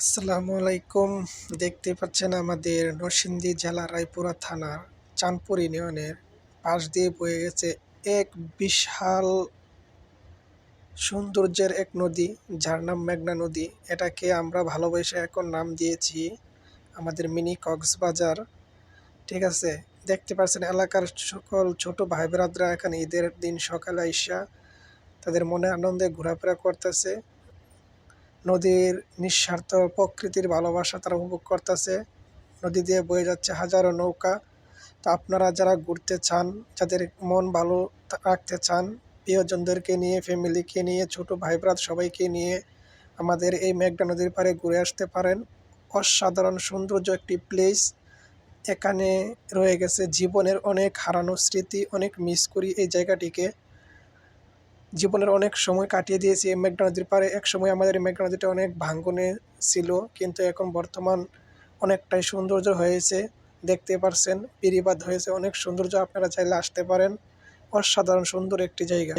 আসসালামু আলাইকুম। দেখতে পাচ্ছেন আমাদের নরসিংদী জেলার রায়পুরা থানার চাঁদপুর ইউনিয়নের পাশ দিয়ে বয়ে গেছে এক বিশাল সৌন্দর্যের এক নদী, যার নাম মেঘনা নদী। এটাকে আমরা ভালোবেসে এখন নাম দিয়েছি আমাদের মিনি কক্সবাজার। ঠিক আছে, দেখতে পাচ্ছেন এলাকার সকল ছোট ভাই ব্রাদরা এখানে ঈদের দিন সকালে আইসা তাদের মনে আনন্দে ঘোরাফেরা করতেছে। নদীর নিঃস্বার্থ প্রকৃতির ভালোবাসা তারা উপভোগ করতেছে। নদী দিয়ে বয়ে যাচ্ছে হাজারো নৌকা। তো আপনারা যারা ঘুরতে চান, যাদের মন ভালো রাখতে চান, প্রিয়জনদেরকে নিয়ে, ফ্যামিলিকে নিয়ে, ছোট ভাই ব্রাত সবাইকে নিয়ে আমাদের এই মেঘনা নদীর পাড়ে ঘুরে আসতে পারেন। অসাধারণ সৌন্দর্য একটি প্লেস। এখানে রয়ে গেছে জীবনের অনেক হারানো স্মৃতি। অনেক মিস করি এই জায়গাটিকে। জীবনের অনেক সময় কাটিয়ে দিয়েছি এই মেঘনা নদীর পাড়ে। এক সময় আমাদের এই মেঘনা নদীটা অনেক ভাঙনে ছিল, কিন্তু এখন বর্তমান অনেকটাই সৌন্দর্য হয়েছে। দেখতে পারছেন বেড়িবাঁধ হয়েছে, অনেক সৌন্দর্য। আপনারা চাইলে আসতে পারেন। অসাধারণ সুন্দর একটি জায়গা।